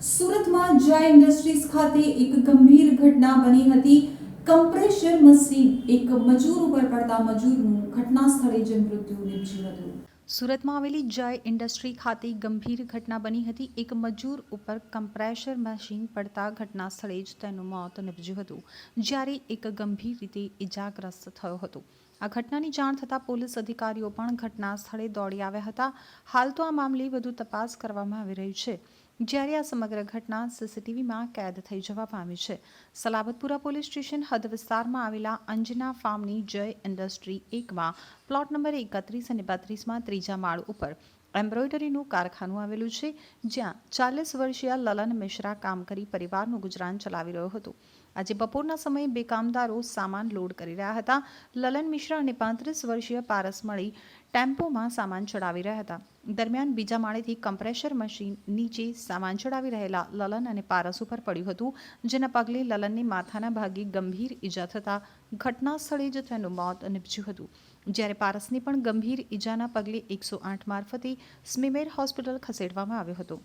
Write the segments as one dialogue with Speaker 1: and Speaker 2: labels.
Speaker 1: સુરતમાં જય ઇન્ડસ્ટ્રીઝ ખાતે એક ગંભીર ઘટના બની હતી. કમ્પ્રેશર મશીન એક મજૂર ઉપર પડતા મજૂરનું ઘટના સ્થળે જ મૃત્યુ નીપજ્યું હતું. સુરતમાં આવેલી જય ઇન્ડસ્ટ્રી ખાતે ગંભીર ઘટના બની હતી. એક મજૂર ઉપર કમ્પ્રેશર મશીન પડતા ઘટના સ્થળે જ તેનું મોત નીપજ્યું હતું, જ્યારે એક ગંભીર રીતે ઇજાગ્રસ્ત થયો હતો. આ ઘટનાની જાણ થતાં પોલીસ અધિકારીઓ પણ ઘટના સ્થળે દોડી આવ્યા હતા. હાલ તો આ મામલે વધુ તપાસ કરવામાં આવી રહી છે, જ્યારે આ સમગ્ર ઘટના સીસીટીવીમાં કેદ થઈ જવા પામી છે. સલાબતપુરા પોલીસ સ્ટેશન હદ વિસ્તારમાં આવેલા અંજના ફાર્મની જય ઇન્ડસ્ટ્રી એકમાં પ્લોટ નંબર 31 અને 32માં ત્રીજા માળ ઉપર એમ્બ્રોઇડરીનું કારખાનું આવેલું છે, જ્યાં 40 વર્ષીય લલન મિશ્રા કામ કરી પરિવારનું ગુજરાન ચલાવી રહ્યો હતો. આજે બપોરના સમયે બે કામદારો સામાન લોડ કરી રહ્યા હતા. લલન મિશ્રા અને 35 વર્ષીય પારસ મળી ટેમ્પોમાં સામાન ચડાવી રહ્યા હતા. દરમિયાન બીજા માળેથી કમ્પ્રેશર મશીન નીચે સામાન ચડાવી રહેલા લલન અને પારસ ઉપર પડ્યું હતું, જેના પગલે લલનને માથાના ભાગે ગંભીર ઈજા થતાં ઘટના સ્થળે જ તેનું મોત નીપજ્યું હતું, જ્યારે પારસને પણ ગંભીર ઈજાના પગલે 108 મારફતે સ્મીમેર હોસ્પિટલ ખસેડવામાં આવ્યો હતો.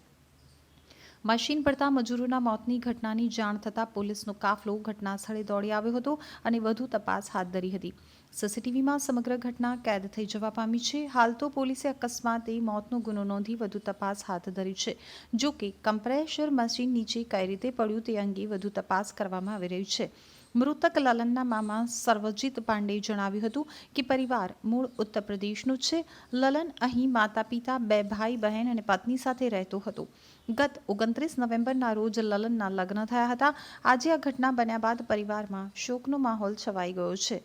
Speaker 1: મશીન પડતા મજૂરોના મોતની ઘટનાની જાણ થતાં પોલીસનો કાફલો ઘટના સ્થળે દોડી આવ્યો હતો અને વધુ તપાસ હાથ ધરી હતી. સીસીટીવીમાં સમગ્ર ઘટના કેદ થઈ જવા પામી છે. હાલ તો પોલીસે અકસ્માતે મોતનો ગુનો નોંધી વધુ તપાસ હાથ ધરી છે. જો કે કમ્પ્રેશર મશીન નીચે કઈ રીતે પડ્યું તે અંગે વધુ તપાસ કરવામાં આવી રહી છે. મૃતક લલનના મામા સર્વજીત પાંડેએ જણાવ્યું હતું કે પરિવાર મૂળ ઉત્તર પ્રદેશનું છે. લલન અહીં માતા પિતા, બે ભાઈ બહેન અને પત્ની સાથે રહેતો હતો. ગત 29 નવેમ્બરના રોજ લલનના લગ્ન થયા હતા. આજે આ ઘટના બન્યા બાદ પરિવારમાં શોકનો માહોલ છવાઈ ગયો છે.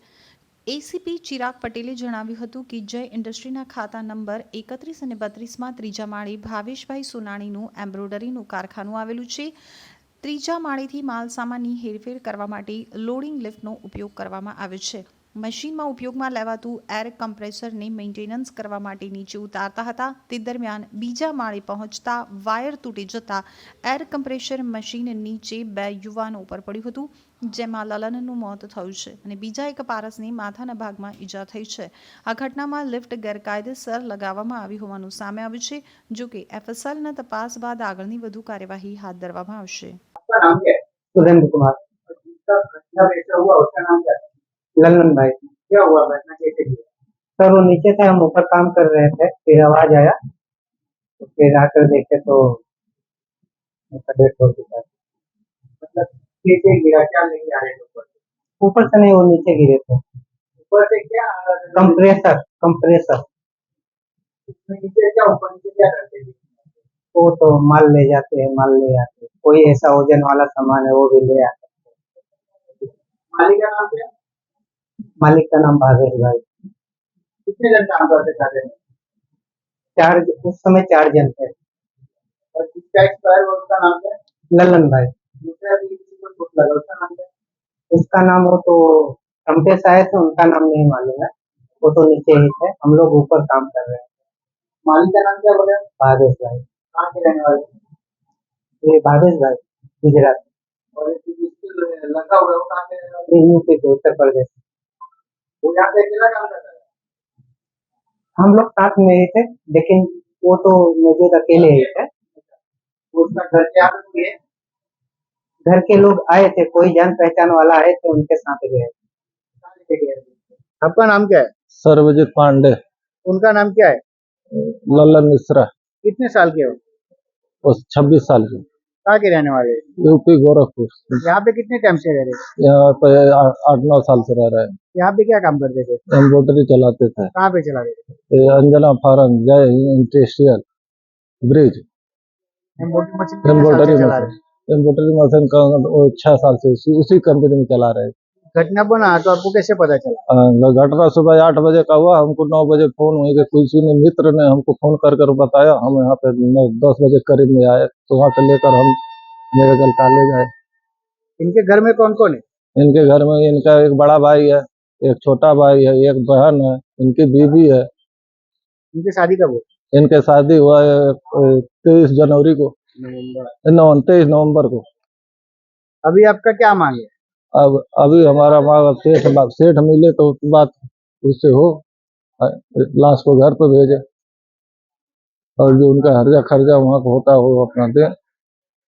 Speaker 1: એસીપી ચિરાગ પટેલે જણાવ્યું હતું કે જય ઇન્ડસ્ટ્રીના ખાતા નંબર 31 અને 32માં ત્રીજા માળે ભાવેશભાઈ સોનાણીનું એમ્બ્રોઇડરીનું કારખાનું આવેલું છે. ત્રીજા માળેથી માલ સામાનની હેરફેર કરવા માટે લોડિંગ લિફ્ટનો ઉપયોગ કરવામાં આવે છે. મશીનમાં ઉપયોગમાં લેવાતું એર કમ્પ્રેસરને મેન્ટેનન્સ કરવા માટે નીચે ઉતારતા હતા. તે દરમિયાન બીજા માળે પહોંચતા વાયર તૂટી જતા એર કમ્પ્રેસર મશીન નીચે બે યુવાનો ઉપર પડ્યું હતું, જેમાં લલનનું મોત થયું છે અને બીજા એક પારસને માથાના ભાગમાં ઈજા થઈ છે. આ ઘટનામાં લિફ્ટ ગેરકાયદેસર લગાવવામાં આવી હોવાનું સામે આવ્યું છે. જો કે એફએસએલના તપાસ બાદ આગળની વધુ કાર્યવાહી હાથ ધરવામાં આવશે.
Speaker 2: आपका नाम क्या है? सुरेंद्र कुमार। और जिसका घटना वैसा हुआ उसका नाम क्या है? ललन भाई। क्या हुआ घटना कैसे हुई? सर वो नीचे थे, हम ऊपर काम कर रहे थे, फिर आवाज आया तो फिर आकर देखे तो उसका डेथ हो चुका है। मतलब कैसे गिरा, क्या लेके आ रहे थे ऊपर से? ऊपर से नहीं, वो नीचे गिरे थे। ऊपर से क्या आ रहा था? Compressor compressor. उसमें नीचे क्या, ऊपर नीचे क्या करते थे? वो तो माल ले जाते हैं, माल ले आते हैं। कोई ऐसा वजन वाला सामान है वो भी ले आते हैं। मालिक का नाम क्या? मालिक का नाम भावेश भाई। कितने जन काम करते थे? चार, उस समय 4 जन थे। और जिसका एक्सपायर हुआ उसका नाम क्या? ललन भाई। दूसरा भी किसी को चोट लगा उसका नाम क्या? उसका नाम वो तो कंपेश आए थे, उनका नाम नहीं मालूम है, वो तो नीचे ही थे, हम लोग ऊपर काम कर रहे हैं। मालिक का नाम क्या बोले? भावेश भाई। कहाँ के रहने वाले? ये भावेश भाई गुजरात। और जिसको लगा हुआ है वो कहाँ के रहने वाले? यूपी के, उत्तर प्रदेश। वो यहाँ पे अकेला काम करता है? हम लोग साथ में ही थे, लेकिन वो तो मौजूद अकेले ही थे। उसका घर क्या है? घर के लोग आए थे, कोई जान पहचान वाला आए थे, उनके साथ गए। आपका नाम क्या है?
Speaker 3: सर्वजीत पांडे।
Speaker 2: उनका नाम क्या है?
Speaker 3: ललन मिश्रा।
Speaker 2: कितने साल के हो?
Speaker 3: वो 26 साल के,
Speaker 2: कहाँ के रहने वाले?
Speaker 3: यूपी गोरखपुर।
Speaker 2: यहाँ पे कितने टाइम से रह रहे?
Speaker 3: यहाँ पे 8-9 साल से रह रहे हैं।
Speaker 2: यहाँ पे क्या काम करते थे?
Speaker 3: एम्ब्रॉयडरी चलाते थे।
Speaker 2: कहाँ पे चला रहे थे?
Speaker 3: ये अंजना फार्म, जय इंडस्ट्रियल ब्रिज। एम्ब्रॉयडरी मशीन का 6 साल से उसी कंपनी में चला रहे हैं।
Speaker 2: घटना बना तो आपको कैसे पता चला?
Speaker 3: घटना सुबह 8 बजे का हुआ, हमको 9 बजे फोन हुई कि किसी ने मित्र ने हमको फोन कर बताया। हम यहाँ पे 9-10 बजे करीब में आए, तो वहाँ से लेकर हम मेडिकल कॉलेज आए।
Speaker 2: इनके घर में कौन कौन है?
Speaker 3: इनके घर में इनका एक बड़ा भाई है, एक छोटा भाई है, एक बहन है, इनकी बीवी है।
Speaker 2: इनकी शादी कब हुई?
Speaker 3: इनके शादी हुआ है 23 जनवरी को, 23 नवंबर को।
Speaker 2: अभी आपका क्या मांग है?
Speaker 3: अब अभी हमारा माँ बाप सेठ मिले तो बात उससे हो, लाश को घर पे भेजे और जो उनका हर्जा खर्जा वहाँ को होता है वो अपना दे।